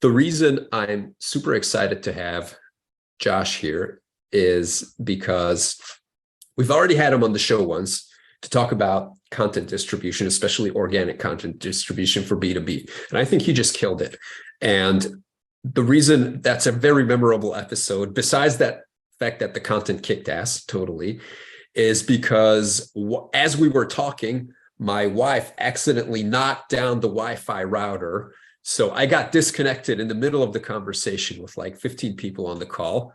The reason I'm super excited to have Josh here is because we've already had him on the show once to talk about content distribution, especially organic content distribution for B2B. And I think he just killed it. And the reason that's a very memorable episode, besides that fact that the content kicked ass totally, is because as we were talking, my wife accidentally knocked down the Wi-Fi router. So I got disconnected in the middle of the conversation with like 15 people on the call.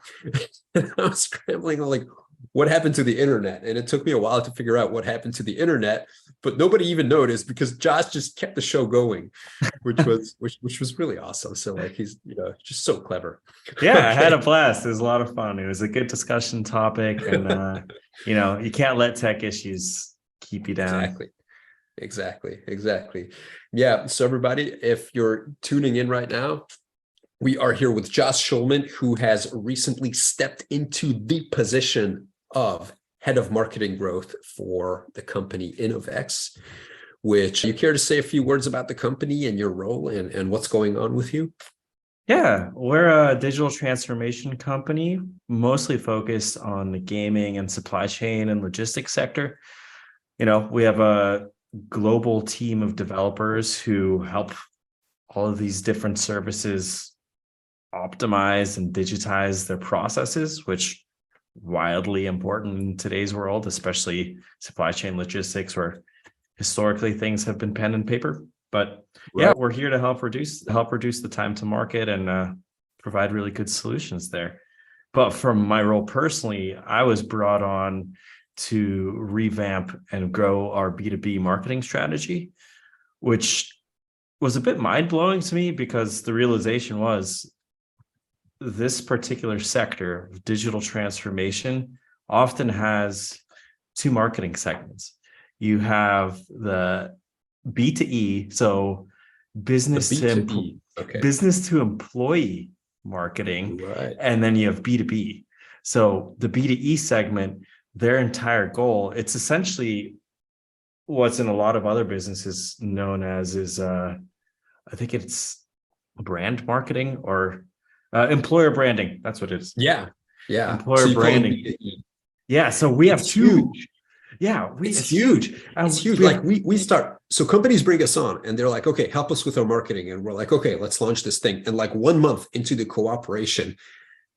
And I was scrambling, like, what happened to the internet? And it took me a while to figure out what happened to the internet, but nobody even noticed because Josh just kept the show going, which was really awesome. So like he's just so clever. Yeah, okay. I had a blast. It was a lot of fun. It was a good discussion topic, and you can't let tech issues keep you down. Exactly. Yeah. So everybody, if you're tuning in right now, we are here with Josh Schulman, who has recently stepped into the position of head of marketing growth for the company Innovex. Which, you care to say a few words about the company and your role and what's going on with you? Yeah, we're a digital transformation company, mostly focused on the gaming and supply chain and logistics sector. We have a global team of developers who help all of these different services optimize and digitize their processes, which wildly important in today's world, especially supply chain logistics, where historically things have been pen and paper. But yeah, we're here to help reduce the time to market and provide really good solutions there. But from my role personally, I was brought on to revamp and grow our B2B marketing strategy, which was a bit mind-blowing to me because the realization was this particular sector of digital transformation often has two marketing segments. You have the B2E, so business to employee marketing, right. And then you have B2B. So the B2E segment, their entire goal, it's essentially what's in a lot of other businesses known as I think it's brand marketing or employer branding. That's what it is. Yeah. Employer branding. Yeah. So we have two. Huge. Yeah, it's huge. It's huge. Like we start. So companies bring us on and they're like, okay, help us with our marketing. And we're like, okay, let's launch this thing. And like 1 month into the cooperation,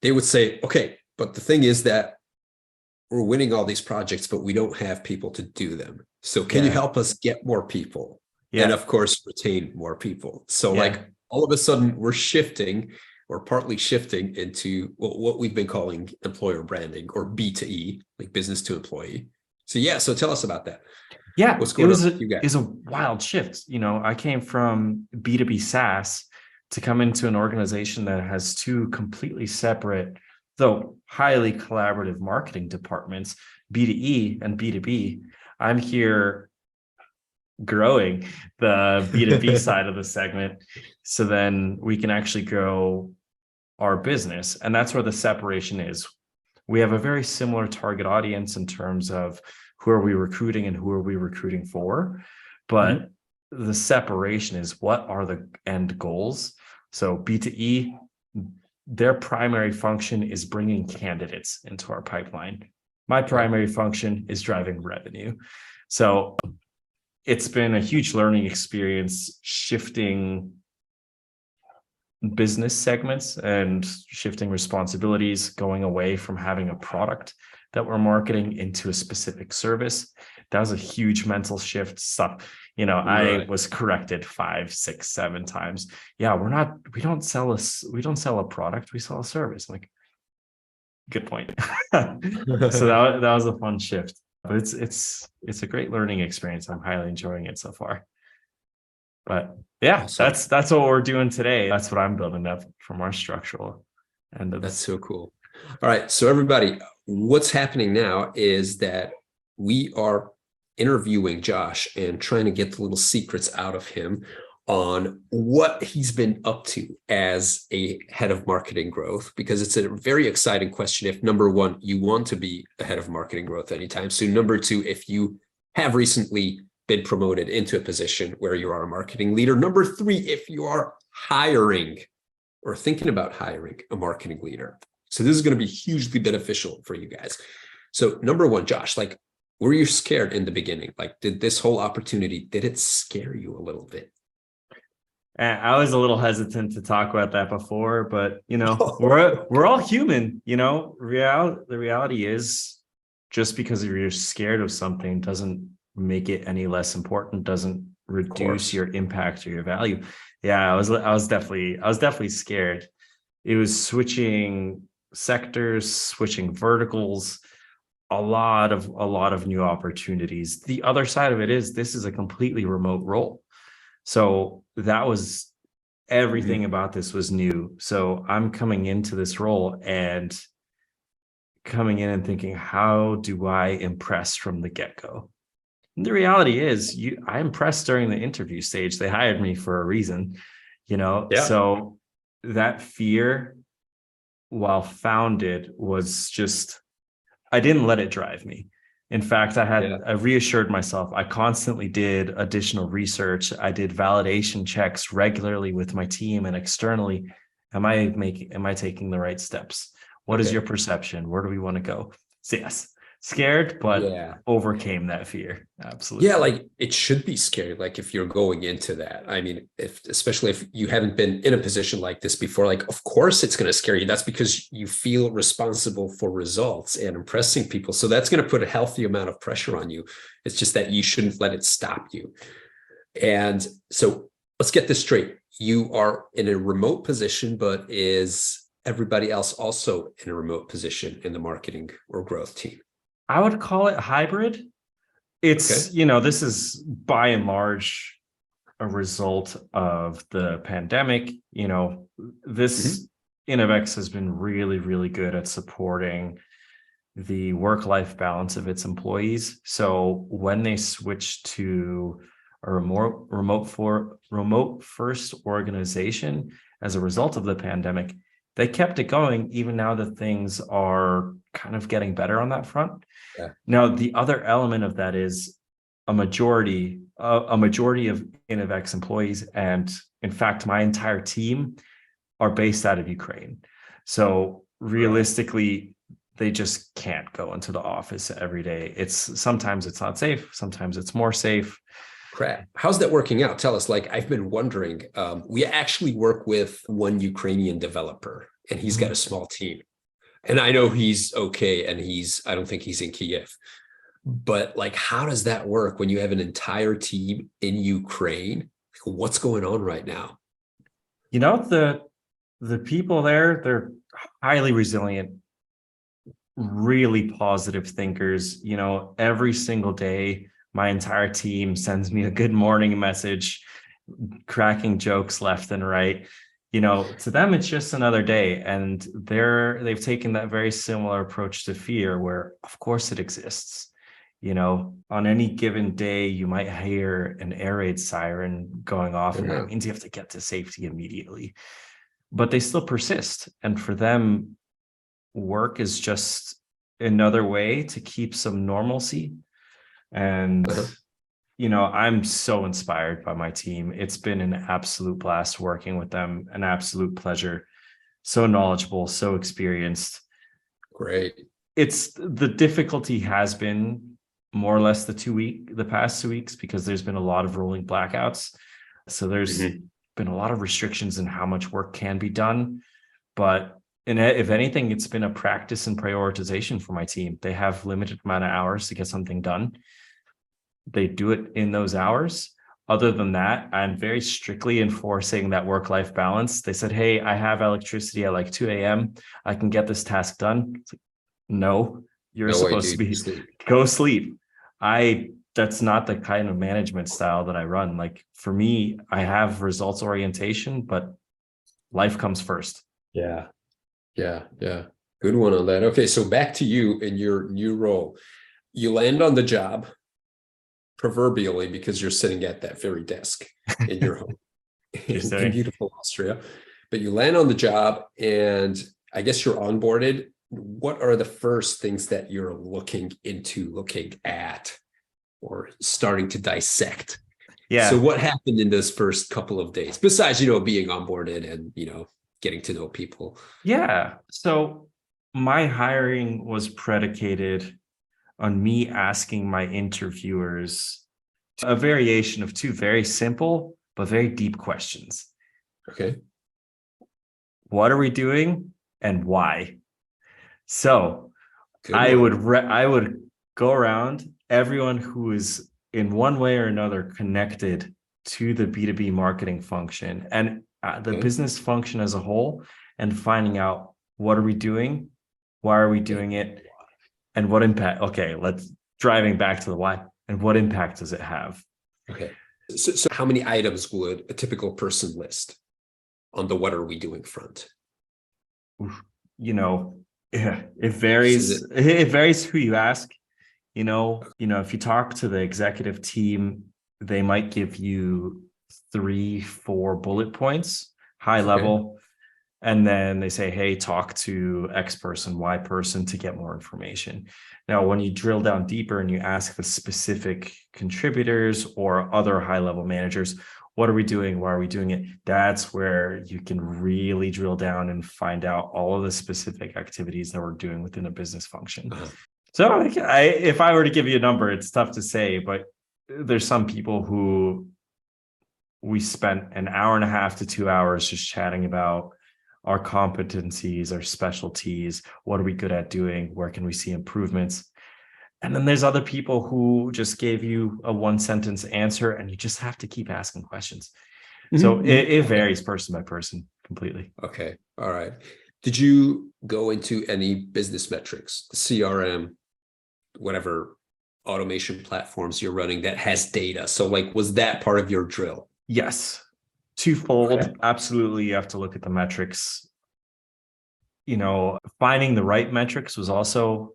they would say, okay, but the thing is that we're winning all these projects, but we don't have people to do them. So can you help us get more people? Yeah. And of course, retain more people. So like all of a sudden we're shifting or partly shifting into what we've been calling employer branding or B2E, like business to employee. So tell us about that. Yeah, it was a wild shift. I came from B2B SaaS to come into an organization that has two completely separate, though highly collaborative marketing departments, B2E and B2B. I'm here growing the B2B side of the segment so then we can actually grow our business. And that's where the separation is. We have a very similar target audience in terms of who are we recruiting and who are we recruiting for, but the separation is what are the end goals. So B2E, their primary function is bringing candidates into our pipeline. My primary function is driving revenue. So it's been a huge learning experience shifting business segments and shifting responsibilities, going away from having a product that we're marketing into a specific service. That was a huge mental shift stuff. I was corrected 5, 6, 7 times. Yeah, we don't sell a product, we sell a service. I'm like, good point. So that was a fun shift. But it's a great learning experience. I'm highly enjoying it so far. But yeah, awesome. That's what we're doing today. That's what I'm building up from our structural end of this. That's so cool. All right. So everybody, what's happening now is that we are interviewing Josh and trying to get the little secrets out of him on what he's been up to as a head of marketing growth, because it's a very exciting question. If number one, you want to be a head of marketing growth anytime soon. Number two, if you have recently been promoted into a position where you are a marketing leader. Number three, if you are hiring or thinking about hiring a marketing leader. So this is going to be hugely beneficial for you guys. So number one, Josh, like, were you scared in the beginning? Like, did this whole opportunity, did it scare you a little bit? And I was a little hesitant to talk about that before, but we're all human. The reality is, just because you're scared of something doesn't make it any less important, doesn't reduce your impact or your value. Yeah, I was definitely scared. It was switching sectors, switching verticals, a lot of new opportunities. The other side of it is this is a completely remote role. So that was everything about this was new. So I'm coming into this role and coming in and thinking, how do I impress from the get-go? And the reality is, I impressed during the interview stage. They hired me for a reason, Yeah. So that fear, while founded, was just, I didn't let it drive me. In fact, I reassured myself. I constantly did additional research. I did validation checks regularly with my team and externally. Am I taking the right steps? What is your perception? Where do we want to go? So yes, scared, but overcame that fear. Absolutely. Yeah, like it should be scary. Like if you're going into that, I mean, especially if you haven't been in a position like this before, like of course it's going to scare you. That's because you feel responsible for results and impressing people. So that's going to put a healthy amount of pressure on you. It's just that you shouldn't let it stop you. And so let's get this straight. You are in a remote position, but is everybody else also in a remote position in the marketing or growth team? I would call it hybrid. It's, this is by and large a result of the pandemic. This Innovex has been really, really good at supporting the work-life balance of its employees. So when they switched to a remote first organization as a result of the pandemic, they kept it going even now that things are kind of getting better on that front. Yeah. Now, the other element of that is a majority of Innovex employees, and in fact, my entire team are based out of Ukraine. So realistically, they just can't go into the office every day. Sometimes it's not safe, sometimes it's more safe. Crap. How's that working out? Tell us. Like, I've been wondering. We actually work with one Ukrainian developer, and he's got a small team. And I know he's okay, and I don't think he's in Kiev. But like, how does that work when you have an entire team in Ukraine? What's going on right now? The people there, they're highly resilient, really positive thinkers. Every single day, my entire team sends me a good morning message, cracking jokes left and right. To them, it's just another day. And they've taken that very similar approach to fear, where of course it exists. On any given day, you might hear an air raid siren going off, and that means you have to get to safety immediately. But they still persist. And for them, work is just another way to keep some normalcy. And I'm so inspired by my team. It's been an absolute blast working with them, an absolute pleasure. So knowledgeable, so experienced. Great. It's the difficulty has been more or less the past 2 weeks, because there's been a lot of rolling blackouts. So there's been a lot of restrictions in how much work can be done. But if anything, it's been a practice and prioritization for my team. They have limited amount of hours to get something done. They do it in those hours. Other than that, I'm very strictly enforcing that work-life balance. They said, hey, I have electricity at like 2 a.m. I can get this task done. It's like, no, you're supposed to be go sleep. That's not the kind of management style that I run. Like, for me, I have results orientation, but life comes first. Yeah. Good one on that. Okay, so back to you in your new role. You land on the job, proverbially, because you're sitting at that very desk in your home in beautiful Austria. But you land on the job, and I guess you're onboarded. What are the first things that you're looking at, or starting to dissect? Yeah. So what happened in those first couple of days, besides, being onboarded and, getting to know people? Yeah. So my hiring was predicated on me asking my interviewers a variation of two very simple but very deep questions. Okay. What are we doing and why? So Good I one. would go around everyone who is in one way or another connected to the B2B marketing function and the Okay. business function as a whole, and finding out what are we doing, why are we And doing it, and what impact. Okay, let's driving back to the why, and what impact does it have? okay. So how many items would a typical person list on the what are we doing front? You know, yeah, it Is varies. it It varies who you ask. If you talk to the executive team, they might give you 3, 4 bullet points, high okay? level, and then they say, hey, talk to X person, Y person to get more information. Now, when you drill down deeper and you ask the specific contributors or other high level managers, what are we doing? Why are we doing it? That's where you can really drill down and find out all of the specific activities that we're doing within a business function. Uh-huh. So if I were to give you a number, it's tough to say, but there's some people who we spent an hour and a half to 2 hours just chatting about our competencies, our specialties, what are we good at doing, where can we see improvements. And then there's other people who just gave you a 1 sentence answer and you just have to keep asking questions. So it varies person by person completely. Okay. All right. Did you go into any business metrics, CRM, whatever automation platforms you're running that has data? So like, was that part of your drill? Yes. Twofold. Okay. Absolutely. You have to look at the metrics. Finding the right metrics was also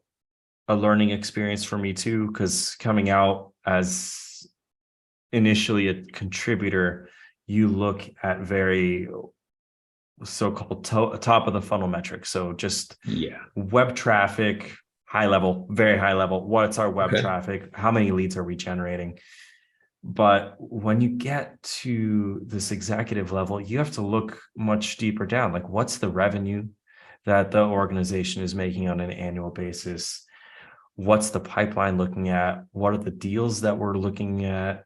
a learning experience for me too, because coming out as initially a contributor, you look at very so-called top of the funnel metrics. So just web traffic, high level, very high level. What's our web Okay. traffic? How many leads are we generating? But when you get to this executive level, you have to look much deeper down. Like, what's the revenue that the organization is making on an annual basis? What's the pipeline looking at? What are the deals that we're looking at?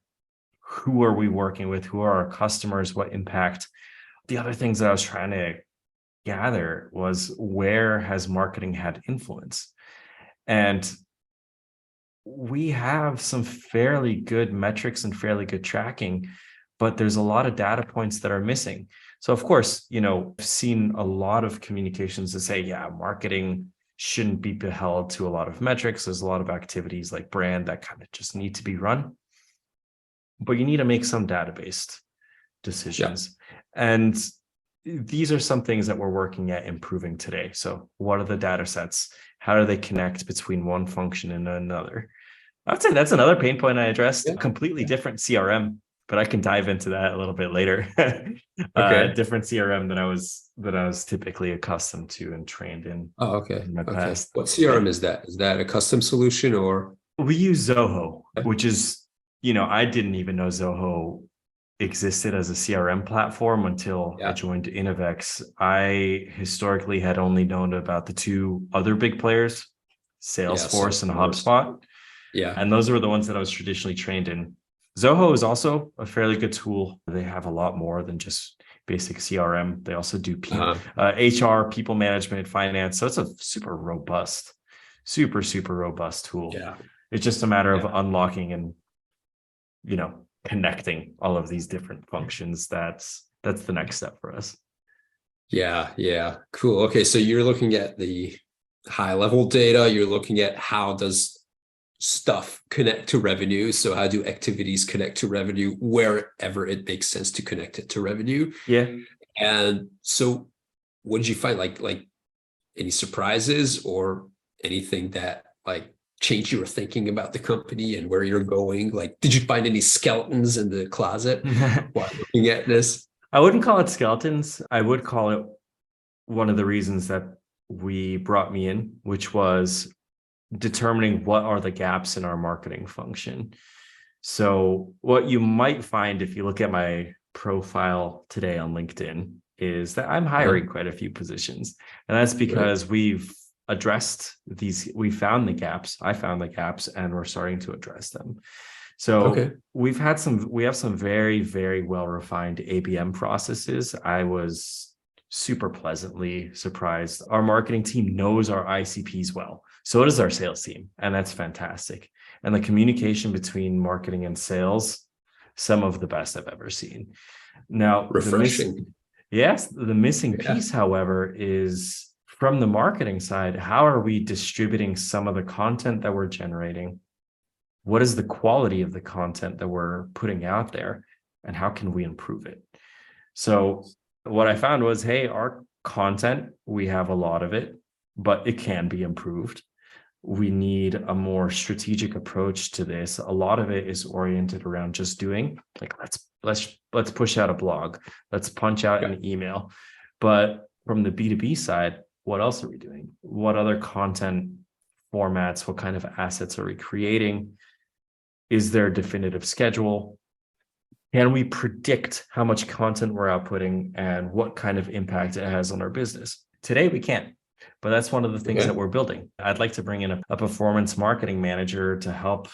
Who are we working with? Who are our customers? What impact? The other things that I was trying to gather was, where has marketing had influence? And we have some fairly good metrics and fairly good tracking, but there's a lot of data points that are missing. So of course, I've seen a lot of communications that say, yeah, marketing shouldn't be held to a lot of metrics. There's a lot of activities like brand that kind of just need to be run, but you need to make some data-based decisions. And these are some things that we're working at improving today. So what are the data sets? How do they connect between one function and another? I would say that's another pain point I addressed. Completely different CRM, but I can dive into that a little bit later. Okay. Different CRM that I was typically accustomed to and trained in. Oh, okay. In my Okay. past. What CRM is that? Is that a custom solution or? We use Zoho, which is, I didn't even know Zoho existed as a CRM platform until I joined Innovex. I historically had only known about the two other big players, Salesforce and HubSpot. Yeah. And those were the ones that I was traditionally trained in. Zoho is also a fairly good tool. They have a lot more than just basic CRM. They also do HR, people management, finance. So it's a super robust tool. Yeah. It's just a matter of unlocking and, connecting all of these different functions. That's the next step for us. Yeah. Yeah. Cool. Okay. So you're looking at the high level data. You're looking at how does stuff connect to revenue. So how do activities connect to revenue wherever it makes sense to connect it to revenue? Yeah. And so what did you find? Like any surprises or anything that like changed your thinking about the company and where you're going? Like, did you find any skeletons in the closet while looking at this? I wouldn't call it skeletons. I would call it one of the reasons that we brought me in, which was determining what are the gaps in our marketing function. So what you might find if you look at my profile today on LinkedIn is that I'm hiring quite a few positions. And that's because we've addressed these, we found the gaps. I found the gaps and we're starting to address them. So we have some very, very well refined ABM processes. I was super pleasantly surprised. Our marketing team knows our ICPs well. So does our sales team. And that's fantastic. And the communication between marketing and sales, some of the best I've ever seen. Now, refreshing. The missing piece, however, is from the marketing side, how are we distributing some of the content that we're generating? What is the quality of the content that we're putting out there? And how can we improve it? So what I found was, hey, our content, we have a lot of it, but it can be improved. We need a more strategic approach to this. A lot of it is oriented around just doing, like, let's push out a blog, let's punch out an email. But from the B2B side, what else are we doing? What other content formats, what kind of assets are we creating? Is there a definitive schedule? Can we predict how much content we're outputting and what kind of impact it has on our business? Today, we can't, but that's one of the things that we're building. I'd like to bring in a performance marketing manager to help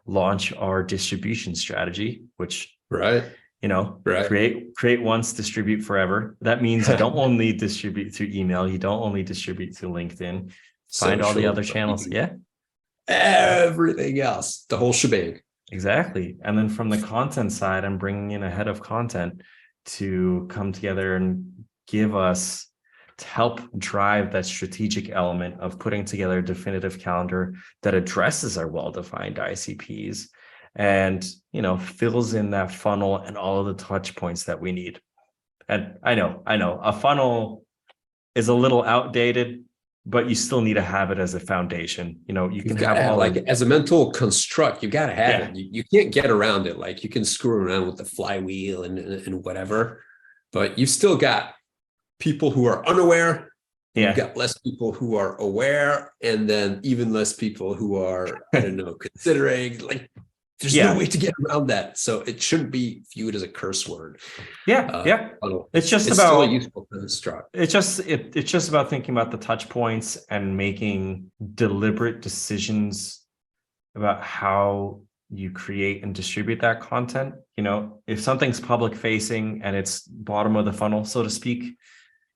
launch our distribution strategy, which, create once, distribute forever. That means you don't only distribute through email, you don't only distribute through LinkedIn, find all the other channels. Everything else, the whole shebang. Exactly. And then from the content side, I'm bringing in a head of content to come together and to help drive that strategic element of putting together a definitive calendar that addresses our well-defined ICPs and, fills in that funnel and all of the touch points that we need. And I know a funnel is a little outdated, but you still need to have it as a foundation. You can have all as a mental construct, you got to have it. You can't get around it. Like, you can screw around with the flywheel and whatever, but you still got people who are unaware. You've got less people who are aware, and then even less people who are, considering. Like, there's no way to get around that. So it shouldn't be viewed as a curse word. It's still a useful construct. It's just about thinking about the touch points and making deliberate decisions about how you create and distribute that content. If something's public facing and it's bottom of the funnel, so to speak,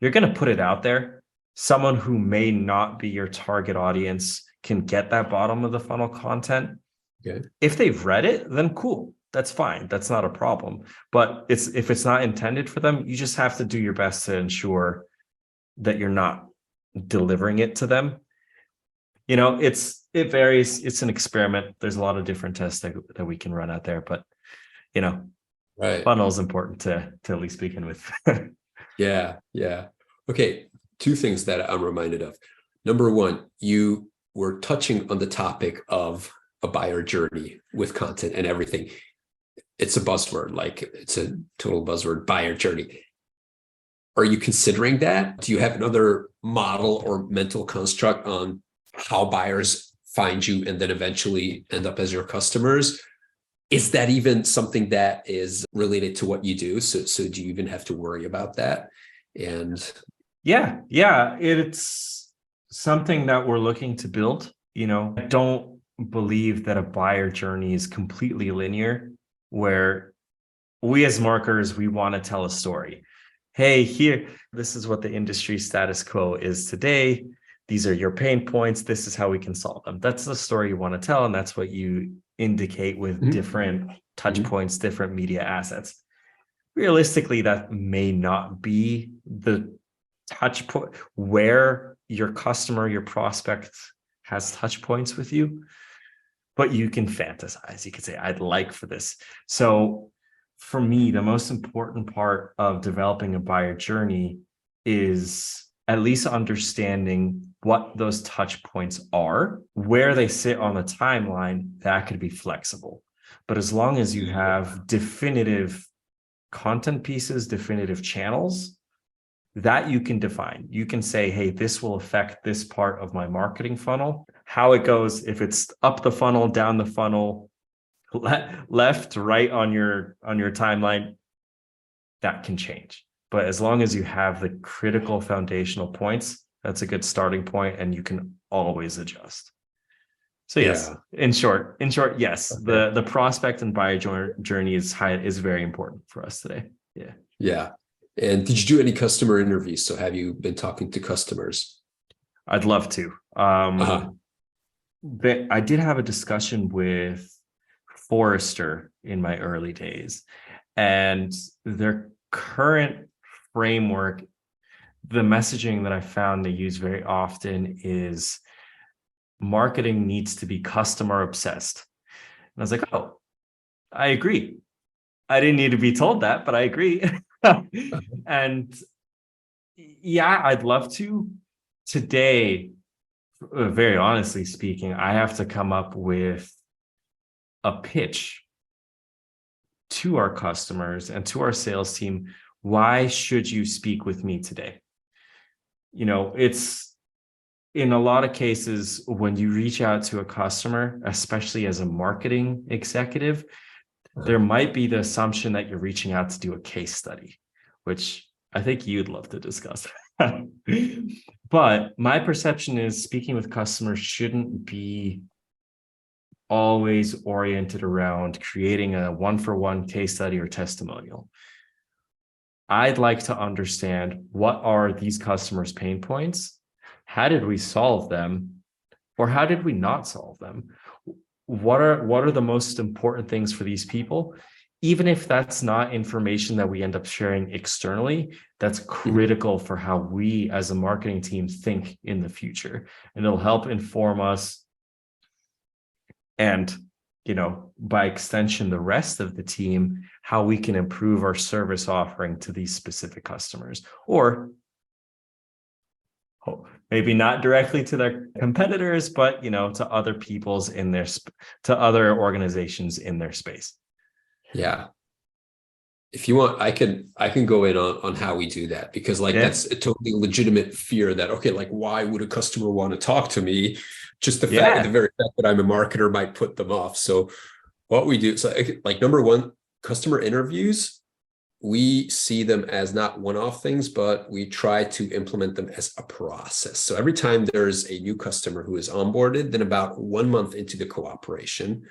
you're going to put it out there. Someone who may not be your target audience can get that bottom of the funnel content. If they've read it, then cool. That's fine. That's not a problem. But if it's not intended for them, you just have to do your best to ensure that you're not delivering it to them. It varies. It's an experiment. There's a lot of different tests that we can run out there, but funnel is important to at least begin with. Yeah. Okay. Two things that I'm reminded of. Number one, you were touching on the topic of a buyer journey with content and everything. It's a buzzword, like it's a total buzzword, buyer journey. Are you considering that? Do you have another model or mental construct on how buyers find you and then eventually end up as your customers? Is that even something that is related to what you do? So do you even have to worry about that? And it's something that we're looking to build. I don't believe that a buyer journey is completely linear, where we as marketers, we want to tell a story. Hey, this is what the industry status quo is today. These are your pain points. This is how we can solve them. That's the story you want to tell. And that's what you indicate with different touch points, different media assets. Realistically, that may not be the touch point where your customer, your prospect has touch points with you, but you can fantasize. You can say, I'd like for this. So for me, the most important part of developing a buyer journey is at least understanding what those touch points are, where they sit on the timeline. That could be flexible. But as long as you have definitive content pieces, definitive channels, that you can define. You can say, hey, this will affect this part of my marketing funnel. How it goes, if it's up the funnel, down the funnel, left, right on your timeline, that can change. but as long as you have the critical foundational points, that's a good starting point, and you can always adjust. So yes, Yeah. in short, yes, Okay. the prospect and buyer journey is very important for us today. Yeah. Yeah. And did you do any customer interviews? So have you been talking to customers? I'd love to. Uh-huh. But I did have a discussion with Forrester in my early days, and their current framework, the messaging that I found they use very often is marketing needs to be customer obsessed. And I was like, oh, I agree. I didn't need to be told that, but I agree. And yeah, I'd love to. Today, very honestly speaking, I have to come up with a pitch to our customers and to our sales team. Why should you speak with me today? It's in a lot of cases when you reach out to a customer, especially as a marketing executive, there might be the assumption that you're reaching out to do a case study, which I think you'd love to discuss. But my perception is speaking with customers shouldn't be always oriented around creating a one-for-one case study or testimonial. I'd like to understand, what are these customers' pain points? How did we solve them? Or how did we not solve them? What are the most important things for these people? Even if that's not information that we end up sharing externally, that's Mhm. critical for how we as a marketing team think in the future. And it'll help inform us, and by extension the rest of the team, how we can improve our service offering to these specific customers, or maybe not directly to their competitors, but to other people's in their to other organizations in their space. Yeah. If you want, I can go in on how we do that, because like Yeah. that's a totally legitimate fear that, okay, like why would a customer want to talk to me? Just the Yeah. very fact that I'm a marketer might put them off. So what we do, so like number one, customer interviews, we see them as not one-off things, but we try to implement them as a process. So every time there's a new customer who is onboarded, then about 1 month into the cooperation,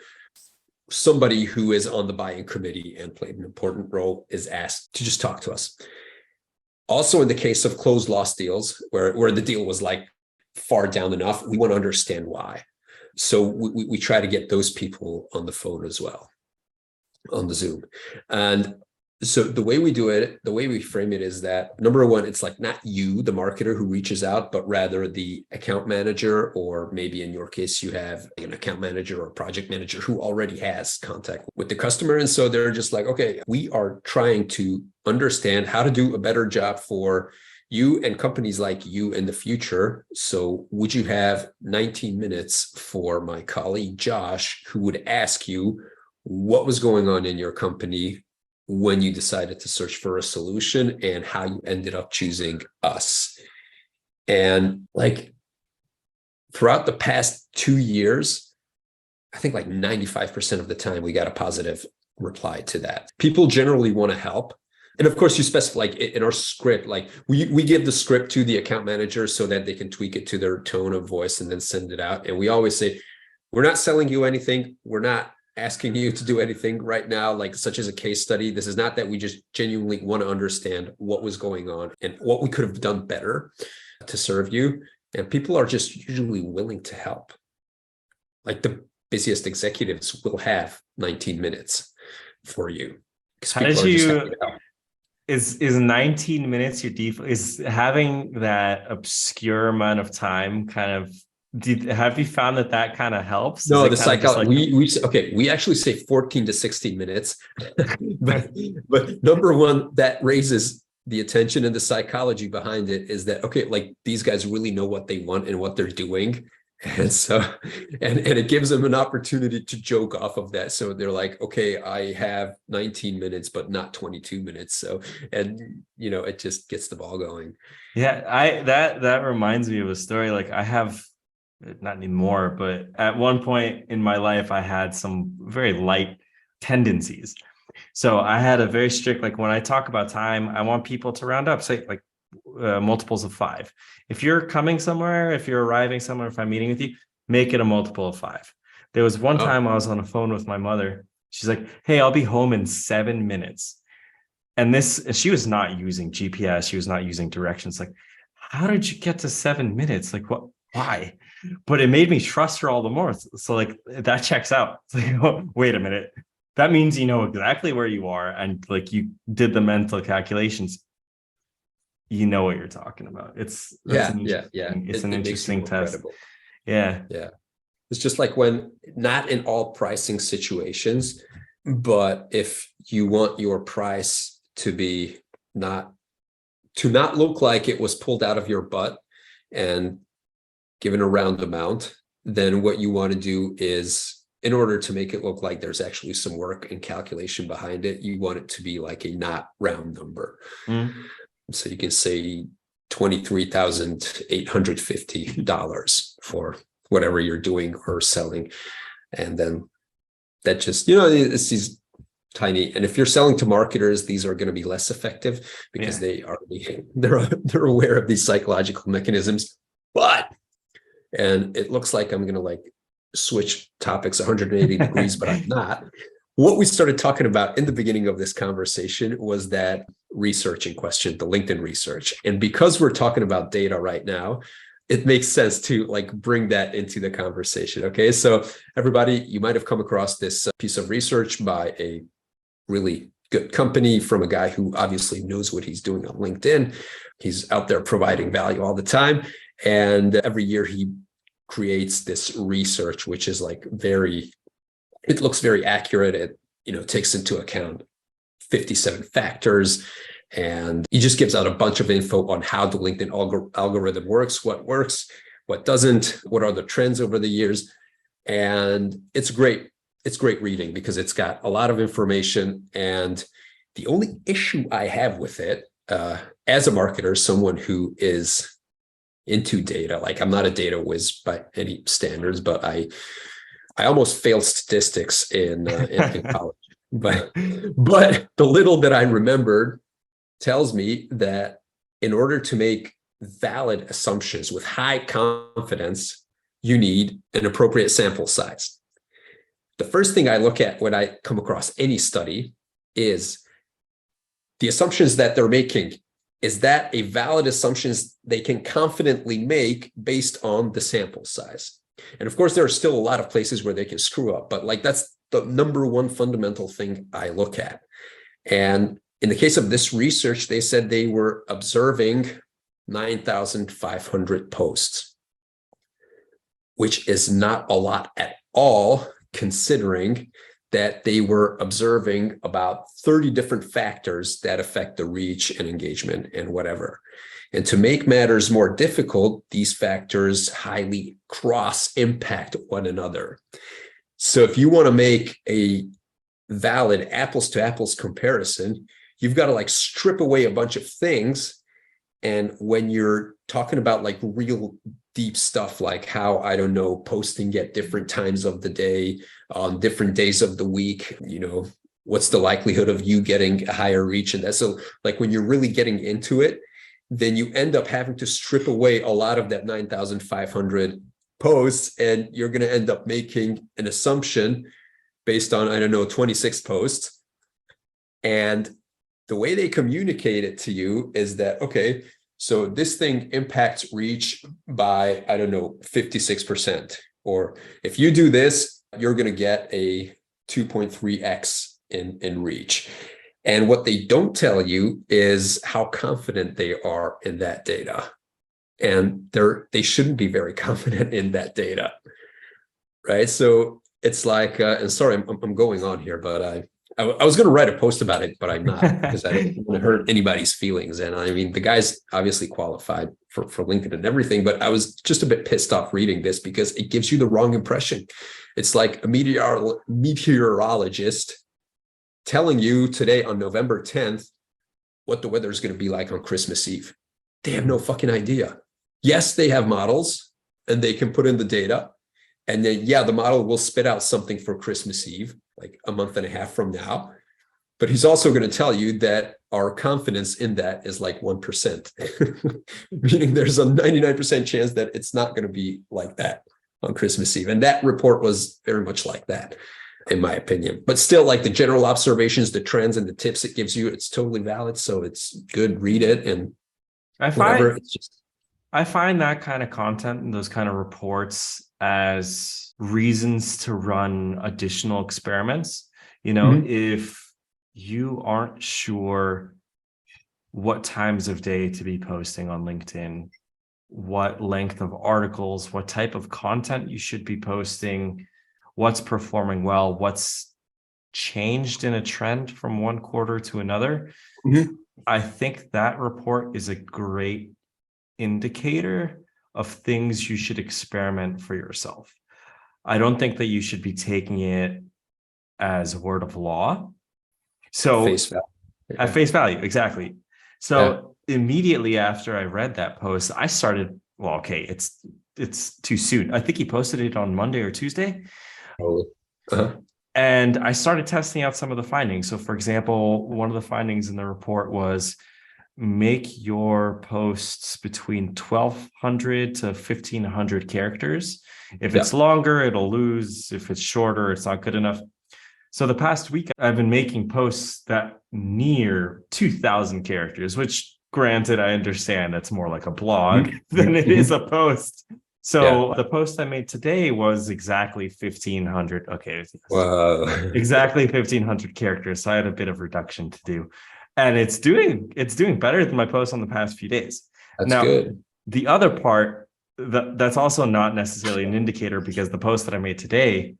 somebody who is on the buying committee and played an important role is asked to just talk to us. Also, in the case of closed loss deals, where the deal was like far down enough, we want to understand why. So we try to get those people on the phone as well, on the Zoom. And so the way we do it, the way we frame it is that number one, it's like not you, the marketer, who reaches out, but rather the account manager, or maybe in your case, you have an account manager or project manager who already has contact with the customer. And so they're just like, okay, we are trying to understand how to do a better job for you and companies like you in the future. So would you have 19 minutes for my colleague, Josh, who would ask you what was going on in your company when you decided to search for a solution and how you ended up choosing us? And like throughout the past 2 years, I think like 95% of the time we got a positive reply to that. People generally want to help. And of course, you specify like in our script, like we give the script to the account manager so that they can tweak it to their tone of voice and then send it out. And we always say, we're not selling you anything. We're not asking you to do anything right now, like such as a case study. This is not that. We just genuinely want to understand what was going on and what we could have done better to serve you. And people are just usually willing to help. Like the busiest executives will have 19 minutes for you because How did people are just happy you to help. is 19 minutes your default? Is having that obscure amount of time kind of, have you found that kind of helps? Is No, it the kind of just psychology, like we actually say 14 to 16 minutes. but number one, that raises the attention, and the psychology behind it is that, okay, like these guys really know what they want and what they're doing. And so, and it gives them an opportunity to joke off of that. So they're like, okay, I have 19 minutes, but not 22 minutes. So, and it just gets the ball going. Yeah, that reminds me of a story. Like I have, not anymore, but at one point in my life, I had some very light tendencies. So I had a very strict, like when I talk about time, I want people to round up, say like multiples of 5. If you're coming somewhere, if you're arriving somewhere, if I'm meeting with you, make it a multiple of 5. There was one time I was on the phone with my mother. She's like, hey, I'll be home in 7 minutes. And she was not using GPS. She was not using directions. Like, how did you get to 7 minutes? Like, what, why? But it made me trust her all the more. So like that checks out. It's like, oh, wait a minute. That means you know exactly where you are. And like you did the mental calculations. You know what you're talking about. It's an interesting test. Credible. Yeah. Yeah. It's just like when, not in all pricing situations, but if you want your price to be not look like it was pulled out of your butt and given a round amount, then what you want to do is, in order to make it look like there's actually some work and calculation behind it, you want it to be like a not round number. So you can say $23,850 for whatever you're doing or selling. And then that just, it's these tiny, and if you're selling to marketers, these are going to be less effective because they're aware of these psychological mechanisms. And it looks like I'm going to like switch topics 180 degrees, but I'm not. What we started talking about in the beginning of this conversation was that research in question, the LinkedIn research. And because we're talking about data right now, it makes sense to like bring that into the conversation. Okay, so everybody, you might have come across this piece of research by a really good company from a guy who obviously knows what he's doing on LinkedIn. He's out there providing value all the time. And every year he creates this research, which is like it looks very accurate. It, takes into account 57 factors. And he just gives out a bunch of info on how the LinkedIn algorithm works, what doesn't, what are the trends over the years. And it's great. It's great reading because it's got a lot of information. And the only issue I have with it, as a marketer, someone who is into data, like I'm not a data whiz by any standards, but I almost failed statistics in college. But the little that I remembered tells me that in order to make valid assumptions with high confidence, you need an appropriate sample size. The first thing I look at when I come across any study is the assumptions that they're making. Is that a valid assumptions they can confidently make based on the sample size? And of course, there are still a lot of places where they can screw up, but like that's the number one fundamental thing I look at. And in the case of this research, they said they were observing 9,500 posts, which is not a lot at all, considering that they were observing about 30 different factors that affect the reach and engagement and whatever. And to make matters more difficult, these factors highly cross-impact one another. So if you want to make a valid apples to apples comparison, you've got to like strip away a bunch of things. And when you're talking about like real deep stuff, like how, I don't know, posting at different times of the day, on different days of the week, what's the likelihood of you getting a higher reach? And that, so like when you're really getting into it, then you end up having to strip away a lot of that 9,500 posts, and you're going to end up making an assumption based on, I don't know, 26 posts. And the way they communicate it to you is that, okay, so this thing impacts reach by, I don't know, 56%. Or if you do this, you're going to get a 2.3x in reach. And what they don't tell you is how confident they are in that data. And they shouldn't be very confident in that data, right? So it's like, and sorry, I'm going on here, but I was going to write a post about it, but I'm not, because I don't want to hurt anybody's feelings. And I mean, the guy's obviously qualified for LinkedIn and everything, but I was just a bit pissed off reading this because it gives you the wrong impression. It's like a meteorologist telling you today on November 10th what the weather is going to be like on Christmas Eve. They have no fucking idea. Yes, they have models and they can put in the data. And then, yeah, the model will spit out something for Christmas Eve, like a month and a half from now. But he's also going to tell you that our confidence in that is like 1%, meaning there's a 99% chance that it's not going to be like that on Christmas Eve. And that report was very much like that, in my opinion. But still, like the general observations, the trends and the tips it gives you, it's totally valid. So it's good. Read it and whatever. It's just I find that kind of content and those kind of reports as reasons to run additional experiments. If you aren't sure what times of day to be posting on LinkedIn, what length of articles, what type of content you should be posting, what's performing well, what's changed in a trend from one quarter to another. I think that report is a great indicator of things you should experiment for yourself. I don't think that you should be taking it as a word of law. So face value. At face value, exactly. So immediately after I read that post, I started, well, okay, it's too soon. I think he posted it on Monday or Tuesday. And I started testing out some of the findings. So for example, one of the findings in the report was make your posts between 1,200 to 1,500 characters. If it's longer, it'll lose. If it's shorter, it's not good enough. So the past week, I've been making posts that near 2,000 characters, which granted, I understand it's more like a blog than it is a post. So the post I made today was exactly 1,500. Okay. Wow. Exactly 1,500 characters. So I had a bit of reduction to do. And it's doing better than my posts on the past few days. That's good. The other part that's also not necessarily an indicator, because the post that I made today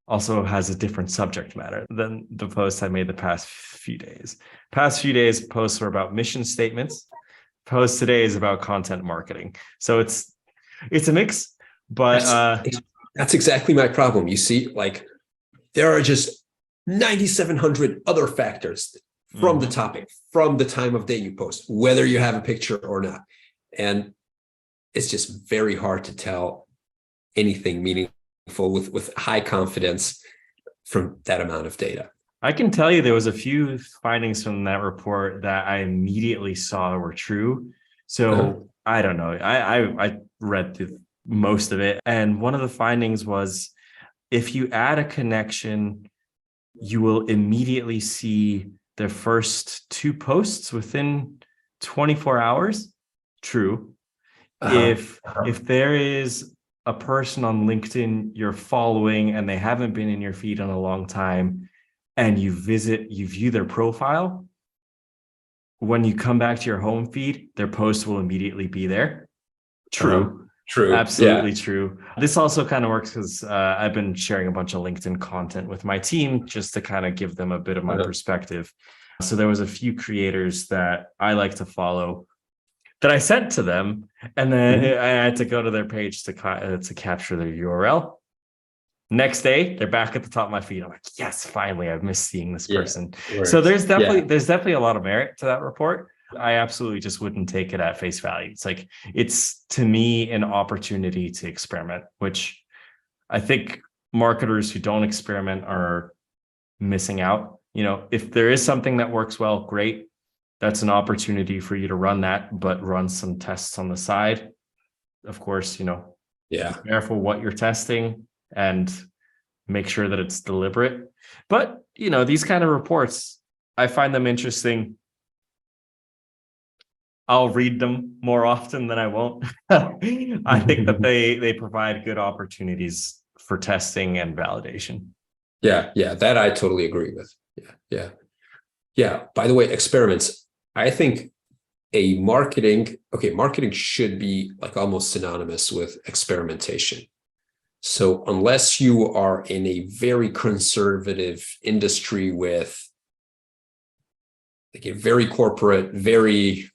also has a different subject matter than the posts I made the past few days. Past few days, posts were about mission statements. Post today is about content marketing. So it's a mix, but that's exactly my problem. You see, like there are just 9,700 other factors from the topic, from the time of day you post, whether you have a picture or not. And it's just very hard to tell anything meaningful with high confidence from that amount of data. I can tell you there was a few findings from that report that I immediately saw were true. So I don't know. I read through most of it. And one of the findings was if you add a connection, you will immediately see their first 2 posts within 24 hours. True. If there is a person on LinkedIn you're following and they haven't been in your feed in a long time, and you view their profile, when you come back to your home feed, their post will immediately be there. True. True. Absolutely true. This also kind of works because I've been sharing a bunch of LinkedIn content with my team just to kind of give them a bit of my perspective. So there was a few creators that I like to follow that I sent to them, and then I had to go to their page to capture their URL. Next day, they're back at the top of my feed. I'm like, yes, finally, I've missed seeing this person. So there's definitely a lot of merit to that report. I absolutely just wouldn't take it at face value. It's like, it's to me an opportunity to experiment, which I think marketers who don't experiment are missing out. If there is something that works well, great. That's an opportunity for you to run that, but run some tests on the side. Of course, be careful what you're testing and make sure that it's deliberate. But, these kind of reports, I find them interesting. I'll read them more often than I won't. I think that they provide good opportunities for testing and validation. Yeah, that I totally agree with. Yeah. By the way, experiments. I think marketing should be like almost synonymous with experimentation. So unless you are in a very conservative industry with like a very corporate, very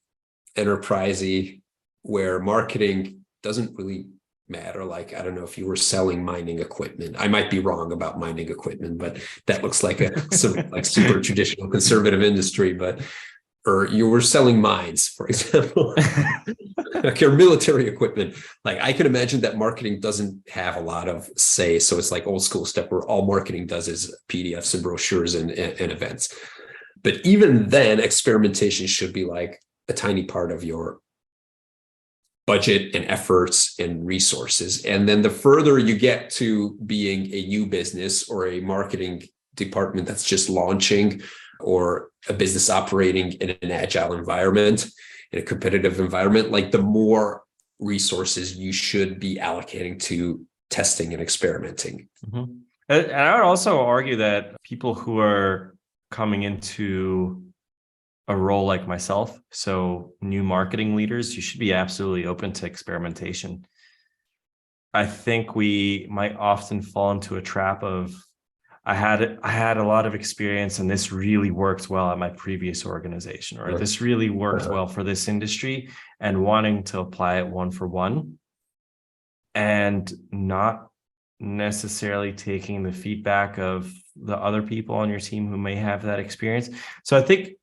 enterprisey, where marketing doesn't really matter. Like, I don't know if you were selling mining equipment. I might be wrong about mining equipment, but that looks like like super traditional conservative industry, or you were selling mines, for example, like your military equipment. Like I can imagine that marketing doesn't have a lot of say. So it's like old school stuff where all marketing does is PDFs and brochures and events. But even then, experimentation should be like a tiny part of your budget and efforts and resources. And then the further you get to being a new business or a marketing department that's just launching, or a business operating in an agile environment, in a competitive environment, like the more resources you should be allocating to testing and experimenting. Mm-hmm. And I would also argue that people who are coming into a role like myself, so new marketing leaders, you should be absolutely open to experimentation. I think we might often fall into a trap of, I had a lot of experience and this really worked well at my previous organization, or this really worked well for this industry, and wanting to apply it one for one and not necessarily taking the feedback of the other people on your team who may have that experience. So I think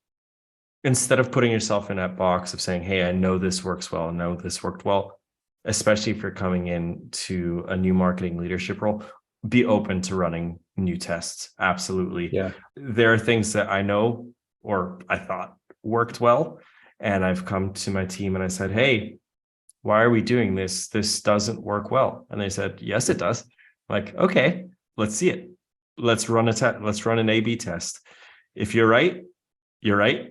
instead of putting yourself in that box of saying, hey, I know this works well, I know this worked well, especially if you're coming into a new marketing leadership role, be open to running new tests. Absolutely. Yeah. There are things that I know or I thought worked well, and I've come to my team and I said, hey, why are we doing this? This doesn't work well. And they said, yes, it does. Like, okay, let's see it. Let's run a test. Let's run an A/B test. If you're right, you're right.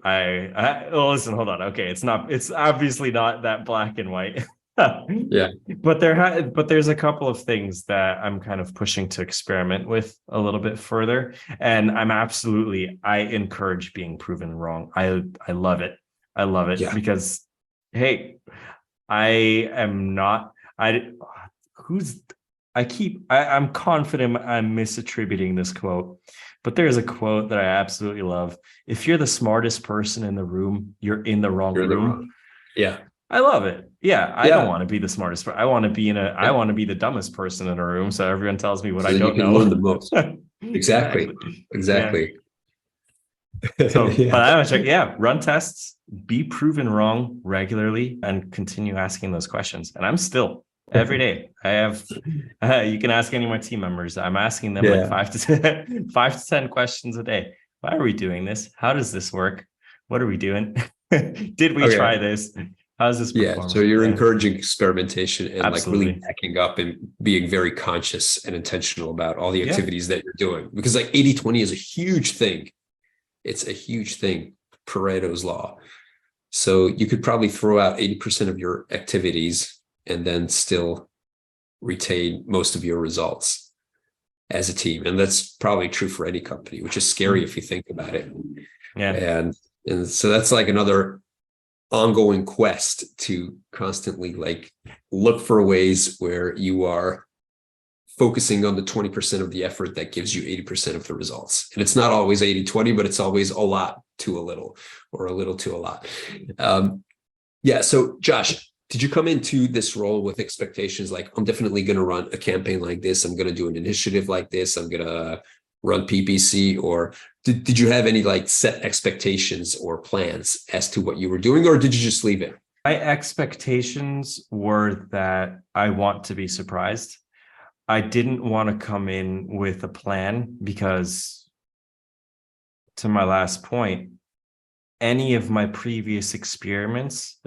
Oh, listen, hold on. Okay, it's obviously not that black and white. Yeah. But there's a couple of things that I'm kind of pushing to experiment with a little bit further. And I encourage being proven wrong. I love it. I love it because, hey, I'm confident I'm misattributing this quote, but there's a quote that I absolutely love. If you're the smartest person in the room, you're in the wrong room. Yeah. I love it. Yeah. I don't want to be the smartest, but I want to be I want to be the dumbest person in a room. So everyone tells me what I don't know. Learn the most. Exactly. Yeah. So, but I would check, run tests, be proven wrong regularly, and continue asking those questions. And I'm still every day. I have, you can ask any of my team members. I'm asking them like 5 to 10 questions a day. Why are we doing this? How does this work? What are we doing? Did we try this? How's this perform? Yeah. So you're encouraging experimentation and Absolutely. like really backing up and being very conscious and intentional about all the activities that you're doing, because like 80-20 is a huge thing. It's a huge thing, Pareto's law. So you could probably throw out 80% of your activities and then still retain most of your results as a team. And that's probably true for any company, which is scary if you think about it. Yeah. And so that's like another ongoing quest to constantly like look for ways where you are focusing on the 20% of the effort that gives you 80% of the results. And it's not always 80-20, but it's always a lot to a little, or a little to a lot. So Josh, did you come into this role with expectations like, I'm definitely going to run a campaign like this, I'm going to do an initiative like this, I'm going to run PPC, or did you have any like set expectations or plans as to what you were doing, or did you just leave it? My expectations were that I want to be surprised. I didn't want to come in with a plan because, to my last point, any of my previous experiences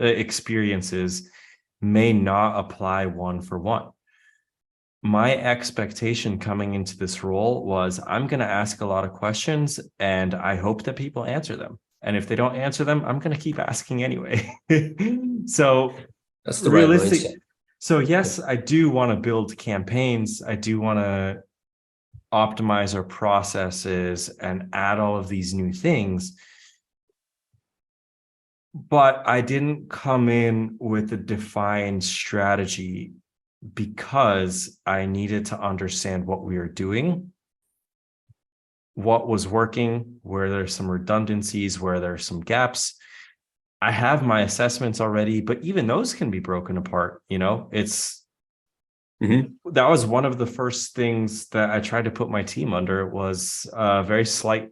may not apply one for one. My expectation coming into this role was I'm going to ask a lot of questions and I hope that people answer them. And if they don't answer them, I'm going to keep asking anyway. So that's the right mindset. So yes, I do want to build campaigns. I do want to optimize our processes and add all of these new things. But I didn't come in with a defined strategy because I needed to understand what we were doing, what was working, where there's some redundancies, where there's some gaps. I have my assessments already, but even those can be broken apart. That was one of the first things that I tried to put my team under, was a very slight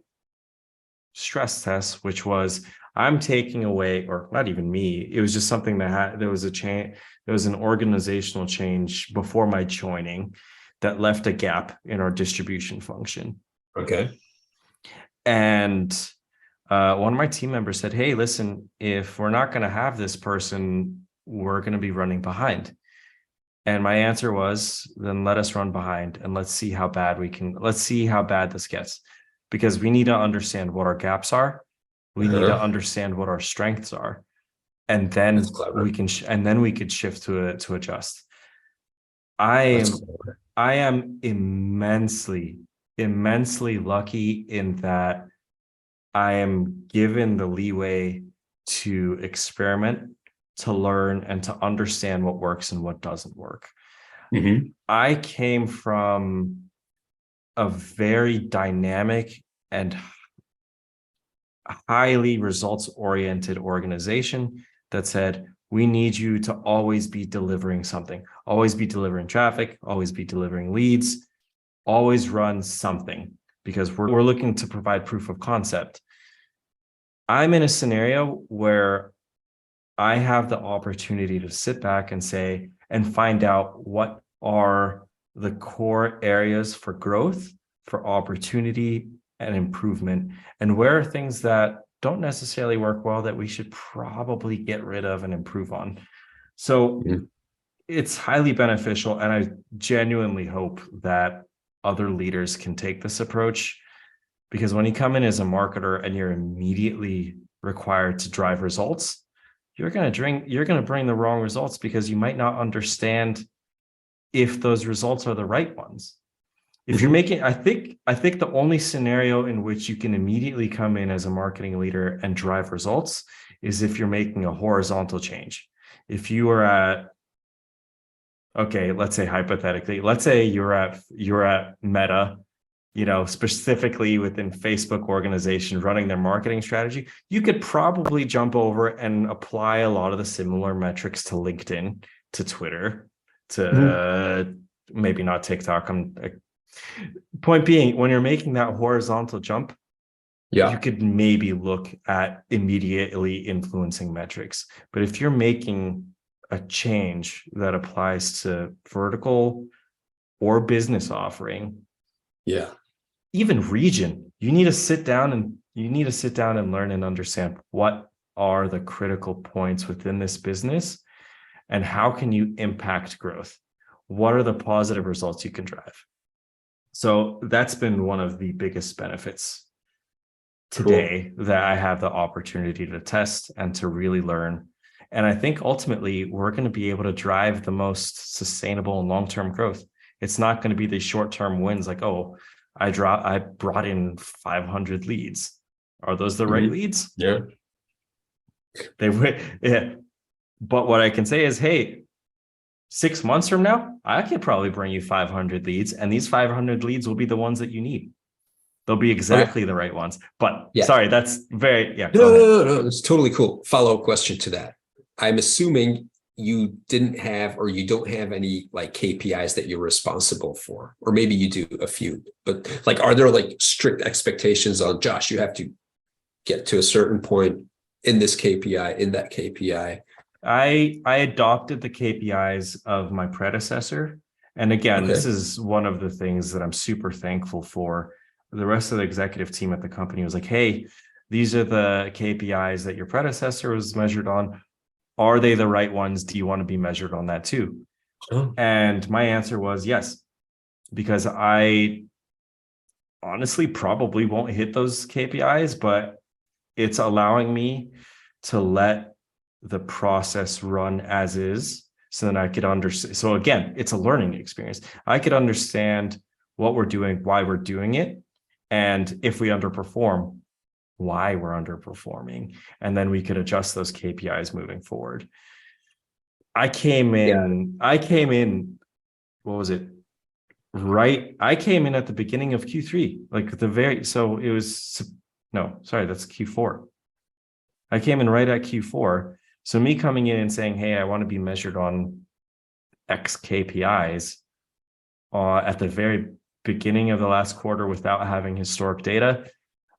stress test, which was I'm taking away, or not even me, it was just something there was a change. There was an organizational change before my joining that left a gap in our distribution function. Okay. And one of my team members said, hey, listen, if we're not going to have this person, we're going to be running behind. And my answer was, then let us run behind and let's see how bad this gets, because we need to understand what our gaps are. We need to understand what our strengths are. And then we can, and then we could shift to adjust. I am immensely lucky in that I am given the leeway to experiment, to learn, and to understand what works and what doesn't work. Mm-hmm. I came from a very dynamic and highly results-oriented organization that said, we need you to always be delivering something, always be delivering traffic, always be delivering leads, always run something, because we're looking to provide proof of concept. I'm in a scenario where I have the opportunity to sit back and say, and find out what are the core areas for growth, for opportunity and improvement, and where are things that don't necessarily work well that we should probably get rid of and improve on. So it's highly beneficial. And I genuinely hope that other leaders can take this approach, because when you come in as a marketer and you're immediately required to drive results, you're going to bring the wrong results, because you might not understand if those results are the right ones. If you're making, I think the only scenario in which you can immediately come in as a marketing leader and drive results is if you're making a horizontal change. If you are at, okay, let's say hypothetically, let's say you're at Meta, specifically within Facebook organization running their marketing strategy, you could probably jump over and apply a lot of the similar metrics to LinkedIn, to Twitter, to maybe not TikTok. Point being, when you're making that horizontal jump, you could maybe look at immediately influencing metrics. But if you're making a change that applies to vertical or business offering, even region, you need to sit down and learn and understand what are the critical points within this business and how can you impact growth? What are the positive results you can drive? So that's been one of the biggest benefits today, that I have the opportunity to test and to really learn. And I think ultimately we're going to be able to drive the most sustainable and long-term growth. It's not going to be the short-term wins like, oh, I brought in 500 leads. Are those the right leads? Yeah. They would. Yeah. But what I can say is, hey, 6 months from now, I could probably bring you 500 leads, and these 500 leads will be the ones that you need. They'll be exactly the right ones. But sorry, that's very, No, it's totally cool. Follow-up question to that. I'm assuming you didn't have, or you don't have any like KPIs that you're responsible for, or maybe you do a few, but like, are there like strict expectations on, Josh, you have to get to a certain point in this KPI, in that KPI? I adopted the KPIs of my predecessor. And again, this is one of the things that I'm super thankful for. The rest of the executive team at the company was like, hey, these are the KPIs that your predecessor was measured on. Are they the right ones? Do you want to be measured on that too? And my answer was yes, because I honestly probably won't hit those KPIs, but it's allowing me to let the process run as is, so that I could understand. So again, it's a learning experience. I could understand what we're doing, why we're doing it, and if we underperform, why we're underperforming, and then we could adjust those KPIs moving forward. I came in, what was it? Right. I came in at the beginning of Q3, like so it was, no, sorry, that's Q4. I came in right at Q4. So me coming in and saying, hey, I want to be measured on X KPIs at the very beginning of the last quarter without having historic data,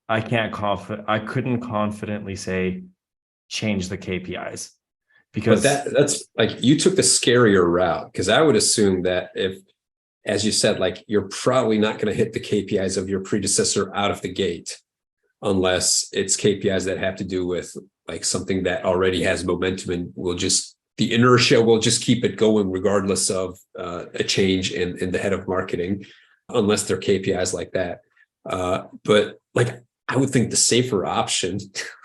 I couldn't confidently say change the KPIs, because that's like, you took the scarier route, because I would assume that if, as you said, like, you're probably not going to hit the KPIs of your predecessor out of the gate. unless it's KPIs that have to do with like something that already has momentum and the inertia will just keep it going regardless of a change in the head of marketing, unless they're KPIs like that. But like, I would think the safer option,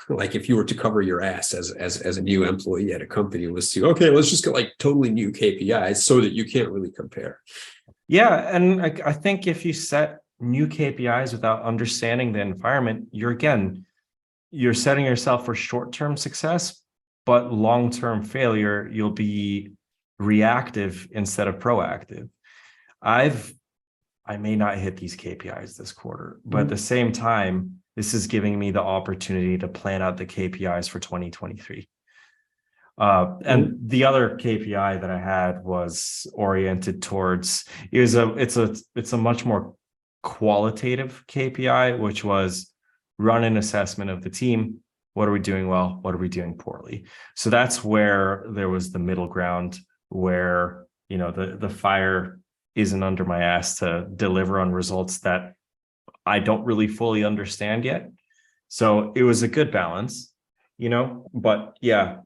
like if you were to cover your ass as a new employee at a company, was to, okay, let's just get like totally new KPIs so that you can't really compare. Yeah, and I think if you set new KPIs without understanding the environment, you're setting yourself for short-term success, but long-term failure, you'll be reactive instead of proactive. I may not hit these KPIs this quarter, but at the same time, this is giving me the opportunity to plan out the KPIs for 2023. And the other KPI that I had was oriented towards, it's a much more qualitative KPI, which was run an assessment of the team. What are we doing well? What are we doing poorly? So that's where there was the middle ground where, the fire isn't under my ass to deliver on results that I don't really fully understand yet. So it was a good balance, but yeah,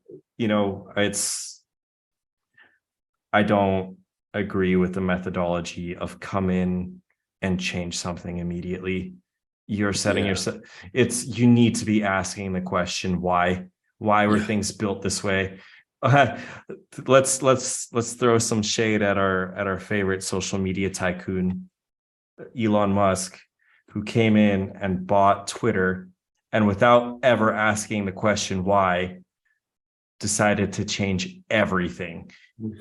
I don't agree with the methodology of come in and change something immediately. You're setting yourself, you need to be asking the question, why were things built this way? Let's throw some shade at our favorite social media tycoon, Elon Musk, who came in and bought Twitter, and without ever asking the question why, decided to change everything,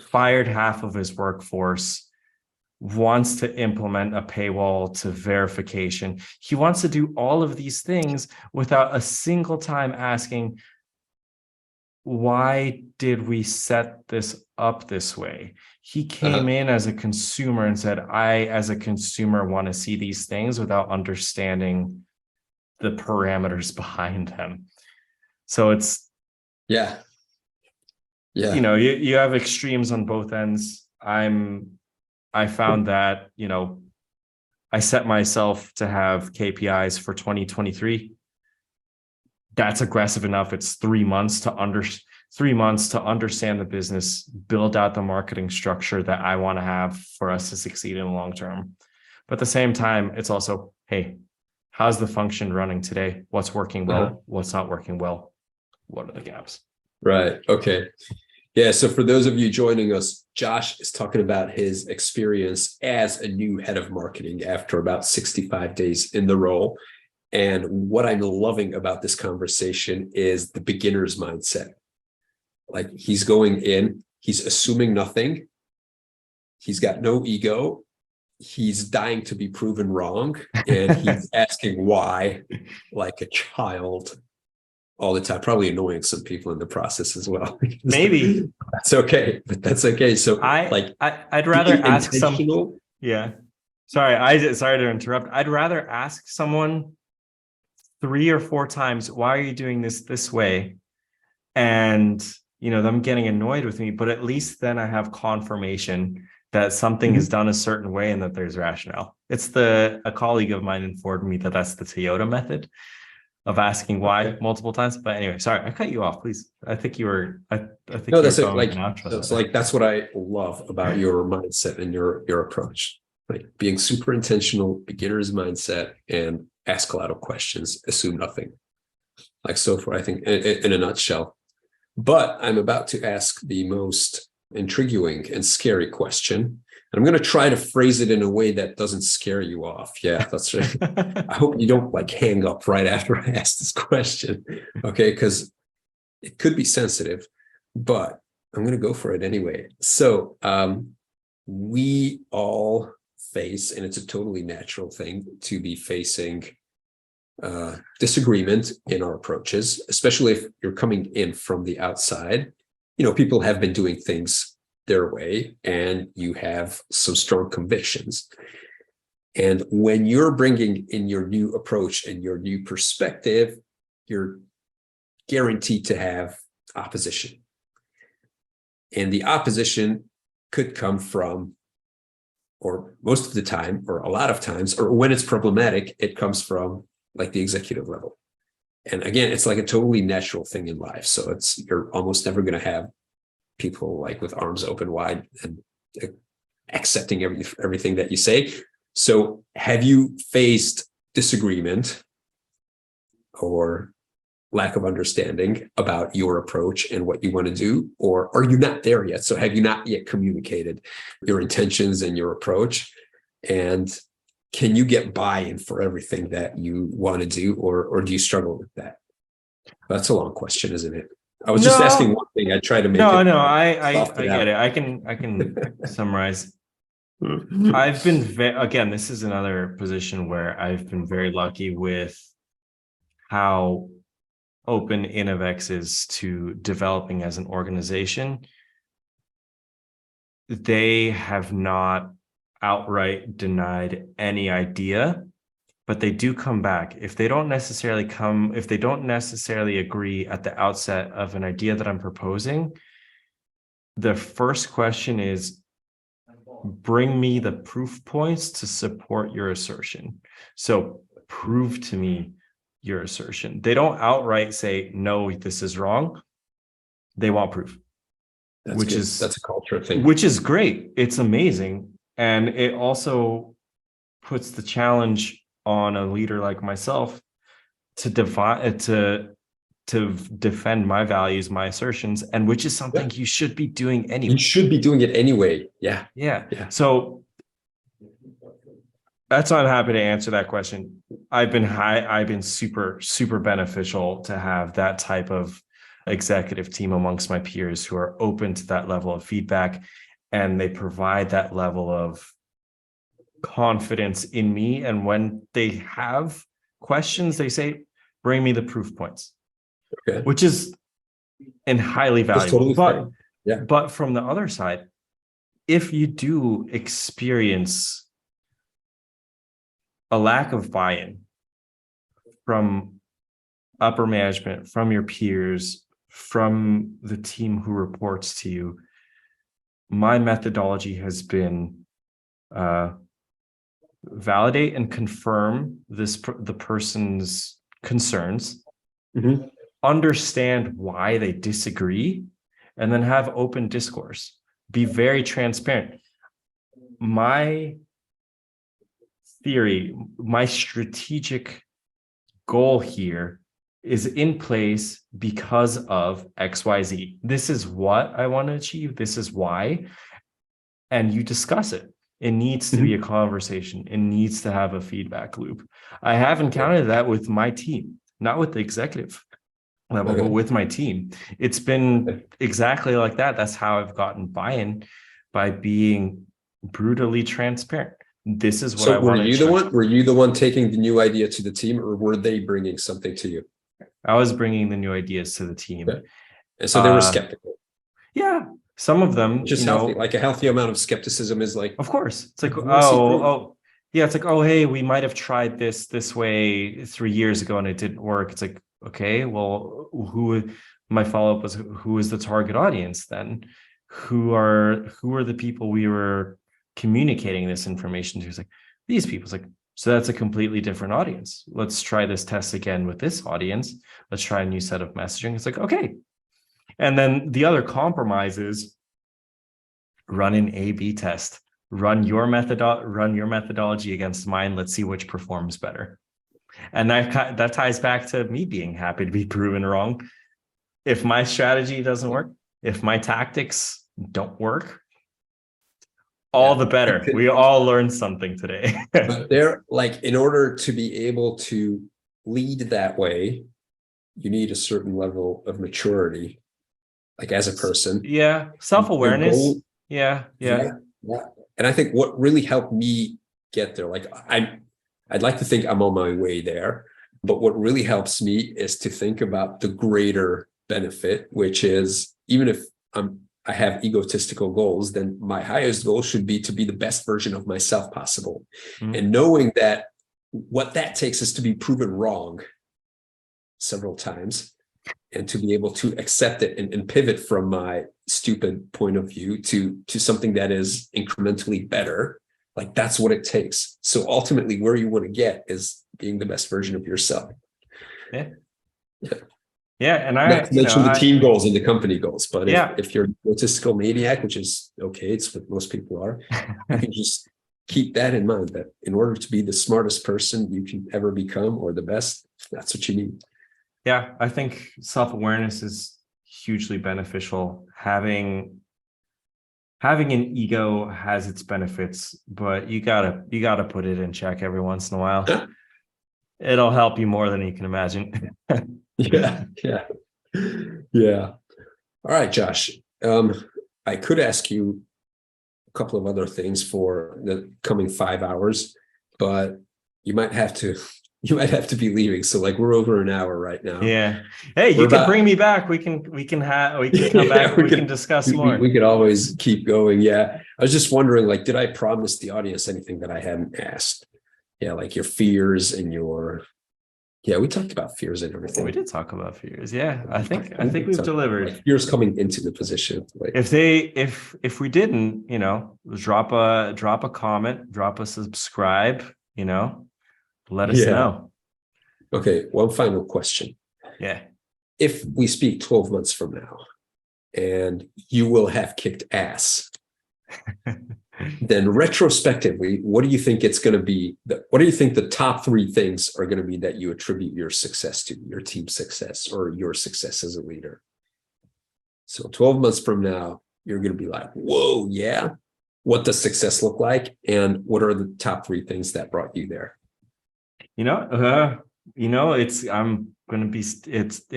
fired half of his workforce, wants to implement a paywall to verification. He wants to do all of these things without a single time asking, why did we set this up this way? He came in as a consumer and said, I, as a consumer, want to see these things without understanding the parameters behind them. So it's, you have extremes on both ends. I found that, I set myself to have KPIs for 2023. That's aggressive enough. It's 3 months to understand the business, build out the marketing structure that I want to have for us to succeed in the long term. But at the same time, it's also, hey, how's the function running today? What's working well? What's not working well? What are the gaps? Right. Okay. Yeah. So for those of you joining us, Josh is talking about his experience as a new head of marketing after about 65 days in the role. And what I'm loving about this conversation is the beginner's mindset. Like he's going in, he's assuming nothing. He's got no ego. He's dying to be proven wrong. And he's asking why like a child all the time, probably annoying some people in the process as well. Maybe. That's okay, but that's okay. So I'd rather ask some. Yeah. Sorry to interrupt. I'd rather ask someone 3 or 4 times, why are you doing this way? And, them getting annoyed with me, but at least then I have confirmation that something is done a certain way and that there's rationale. A colleague of mine informed me that that's the Toyota method of asking why multiple times. But anyway, sorry, I cut you off, please. I think you were, I think no, that's it. That's what I love about your mindset and your approach, like being super intentional, beginner's mindset, and ask a lot of questions, assume nothing. Like so far, I think in a nutshell. But I'm about to ask the most intriguing and scary question. And I'm going to try to phrase it in a way that doesn't scare you off. Yeah, that's right. I hope you don't like hang up right after I ask this question. Okay, because it could be sensitive, but I'm going to go for it anyway. So we all face, and it's a totally natural thing to be facing disagreement in our approaches, especially if you're coming in from the outside. People have been doing things their way and you have some strong convictions. And when you're bringing in your new approach and your new perspective, you're guaranteed to have opposition. And the opposition could come from, or most of the time, or a lot of times, or when it's problematic, it comes from like the executive level. And again, it's like a totally natural thing in life. So you're almost never going to have people like with arms open wide and accepting everything that you say. So have you faced disagreement or lack of understanding about your approach and what you want to do, or are you not there yet? So have you not yet communicated your intentions and your approach? And can you get buy-in for everything that you want to do, or do you struggle with that? That's a long question, isn't it? I was just asking one thing. I try to make it. No, I get it. I can summarize. I've been again, this is another position where I've been very lucky with how open Innovex is to developing as an organization. They have not outright denied any idea, but they do come back. If they don't necessarily agree at the outset of an idea that I'm proposing, the first question is, bring me the proof points to support your assertion. So prove to me your assertion. They don't outright say, no, this is wrong. They want proof. That's a culture thing. Which is great. It's amazing. And it also puts the challenge on a leader like myself to defend my values, my assertions, and which is something you should be doing anyway. You should be doing it anyway. Yeah. So that's why I'm happy to answer that question. I've been super, super beneficial to have that type of executive team amongst my peers who are open to that level of feedback, and they provide that level of confidence in me. And when they have questions, they say, bring me the proof points, which is highly valuable. Totally but from the other side, if you do experience a lack of buy-in from upper management, from your peers, from the team who reports to you, my methodology has been validate and confirm the person's concerns, understand why they disagree, and then have open discourse. Be very transparent. My theory, my strategic goal here is in place because of XYZ. This is what I want to achieve. This is why. And you discuss it. It needs to be a conversation. It needs to have a feedback loop. I have encountered that with my team, not with the executive level, but with my team. It's been exactly like that. That's how I've gotten buy-in, by being brutally transparent. This is what I want to achieve. Were you the one taking the new idea to the team, or were they bringing something to you? I was bringing the new ideas to the team. And so they were skeptical. Yeah. Some of them, just healthy, like a healthy amount of skepticism is like, of course, it's like, it's like, hey, we might have tried this way 3 years ago and it didn't work. It's like, okay, well, my follow-up was, who is the target audience then? Who are the people we were communicating this information to? It's like, these people. It's like, so that's a completely different audience. Let's try this test again with this audience. Let's try a new set of messaging. It's like, okay. And then the other compromise is run an A/B test. Run your methodology against mine. Let's see which performs better. And that ties back to me being happy to be proven wrong. If my strategy doesn't work, if my tactics don't work, all the better. We all learned something today. But in order to be able to lead that way, you need a certain level of maturity, like as a person. Yeah. Self-awareness. Yeah. And I think what really helped me get there, I'd like to think I'm on my way there, but what really helps me is to think about the greater benefit, which is, even if I have egotistical goals, then my highest goal should be to be the best version of myself possible. And knowing that what that takes is to be proven wrong several times, and to be able to accept it and pivot from my stupid point of view to something that is incrementally better. Like, that's what it takes. So ultimately, where you want to get is being the best version of yourself. Yeah. Yeah. Yeah. And Not to mention the team goals and the company goals. But if you're an egotistical maniac, which is okay, it's what most people are, you can just keep that in mind, that in order to be the smartest person you can ever become, or the best, that's what you need. Yeah, I think self-awareness is hugely beneficial. Having an ego has its benefits, but you gotta put it in check every once in a while. It'll help you more than you can imagine. Yeah. Yeah. All right, Josh. I could ask you a couple of other things for the coming 5 hours, but you might have to be leaving. So like we're over an hour right now. Yeah. Hey, you can bring me back. We can come back. We can discuss more. We could always keep going. Yeah. I was just wondering, like, did I promise the audience anything that I hadn't asked? Yeah, like your fears and we talked about fears and everything. We did talk about fears. Yeah. I think we've delivered. Like fears coming into the position. Like if we didn't, drop a comment, drop a subscribe, let us know. Okay, one final question. Yeah. If we speak 12 months from now and you will have kicked ass, then retrospectively, what do you think it's going to be? What do you think the top 3 things are going to be that you attribute your success to, your team's success, or your success as a leader? So 12 months from now, you're going to be like, whoa, yeah. What does success look like? And what are the top 3 things that brought you there? It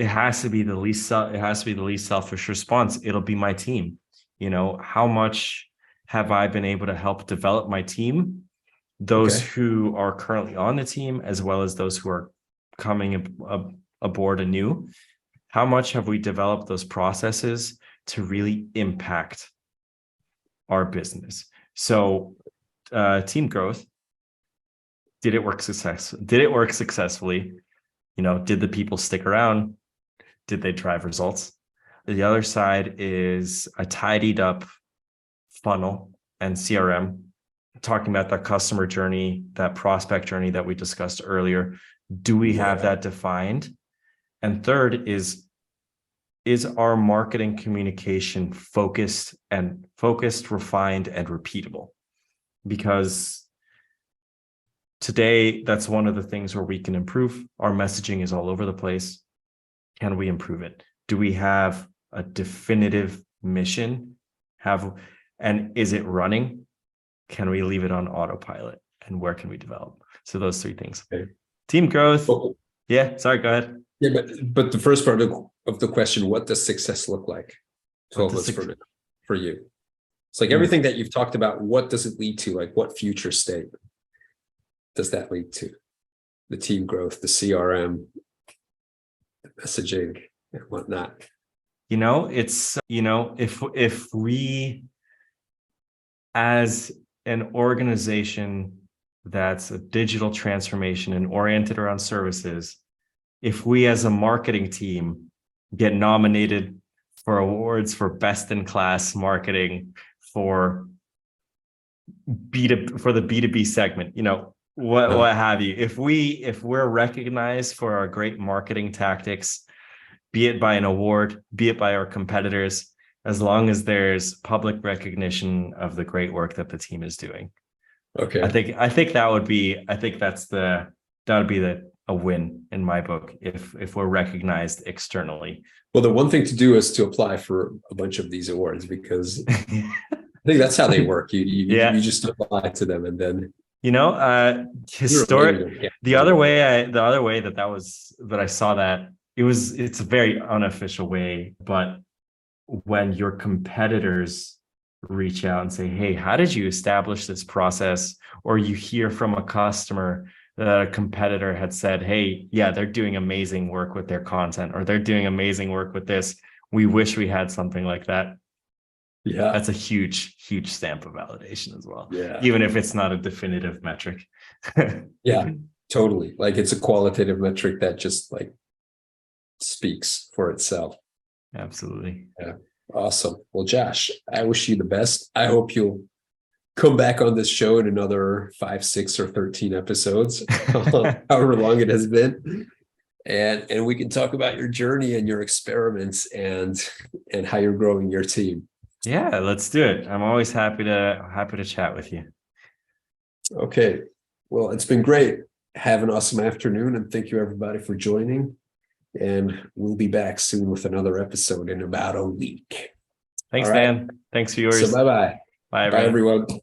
has to be the least selfish response. It'll be my team. How much have I been able to help develop my team, those who are currently on the team, as well as those who are coming aboard anew? How much have we developed those processes to really impact our business? So team growth, did it work successfully? Did the people stick around? Did they drive results? The other side is a tidied up funnel and CRM, talking about that customer journey, that prospect journey that we discussed earlier. Do we have that defined? And third is our marketing communication focused, refined, and repeatable? Because today, that's one of the things where we can improve. Our messaging is all over the place. Can we improve it? Do we have a definitive mission? And is it running? Can we leave it on autopilot? And where can we develop? So those 3 things. Okay. Team growth. Yeah, sorry, go ahead. Yeah, but the first part of the question, what does success look like 12 months from now for you? It's like everything that you've talked about, what does it lead to? Like what future state does that lead to? The team growth, the CRM, the messaging, and whatnot. If we, as an organization that's a digital transformation and oriented around services, if we as a marketing team get nominated for awards for best in class marketing for the B2B segment, what have you, if we're recognized for our great marketing tactics, be it by an award, be it by our competitors, as long as there's public recognition of the great work that the team is doing. Okay. I think that would be a win in my book if we're recognized externally. Well, the one thing to do is to apply for a bunch of these awards, because I think that's how they work. You just apply to them, and then the other way that I saw that, it's a very unofficial way, but when your competitors reach out and say, hey, how did you establish this process? Or you hear from a customer that a competitor had said, hey, yeah, they're doing amazing work with their content, or they're doing amazing work with this. We wish we had something like that. Yeah. That's a huge, huge stamp of validation as well. Yeah. Even if it's not a definitive metric. Yeah, totally. Like it's a qualitative metric that just like speaks for itself. Absolutely. Yeah. Awesome. Well, Josh, I wish you the best. I hope you'll come back on this show in another 5, 6, or 13 episodes, however long it has been. And we can talk about your journey and your experiments and how you're growing your team. Yeah, let's do it. I'm always happy to chat with you. Okay. Well, it's been great. Have an awesome afternoon, and thank you everybody for joining. And we'll be back soon with another episode in about a week. Thanks, All right. Dan. Thanks for yours. So bye-bye. Bye, Bye, everyone. everyone.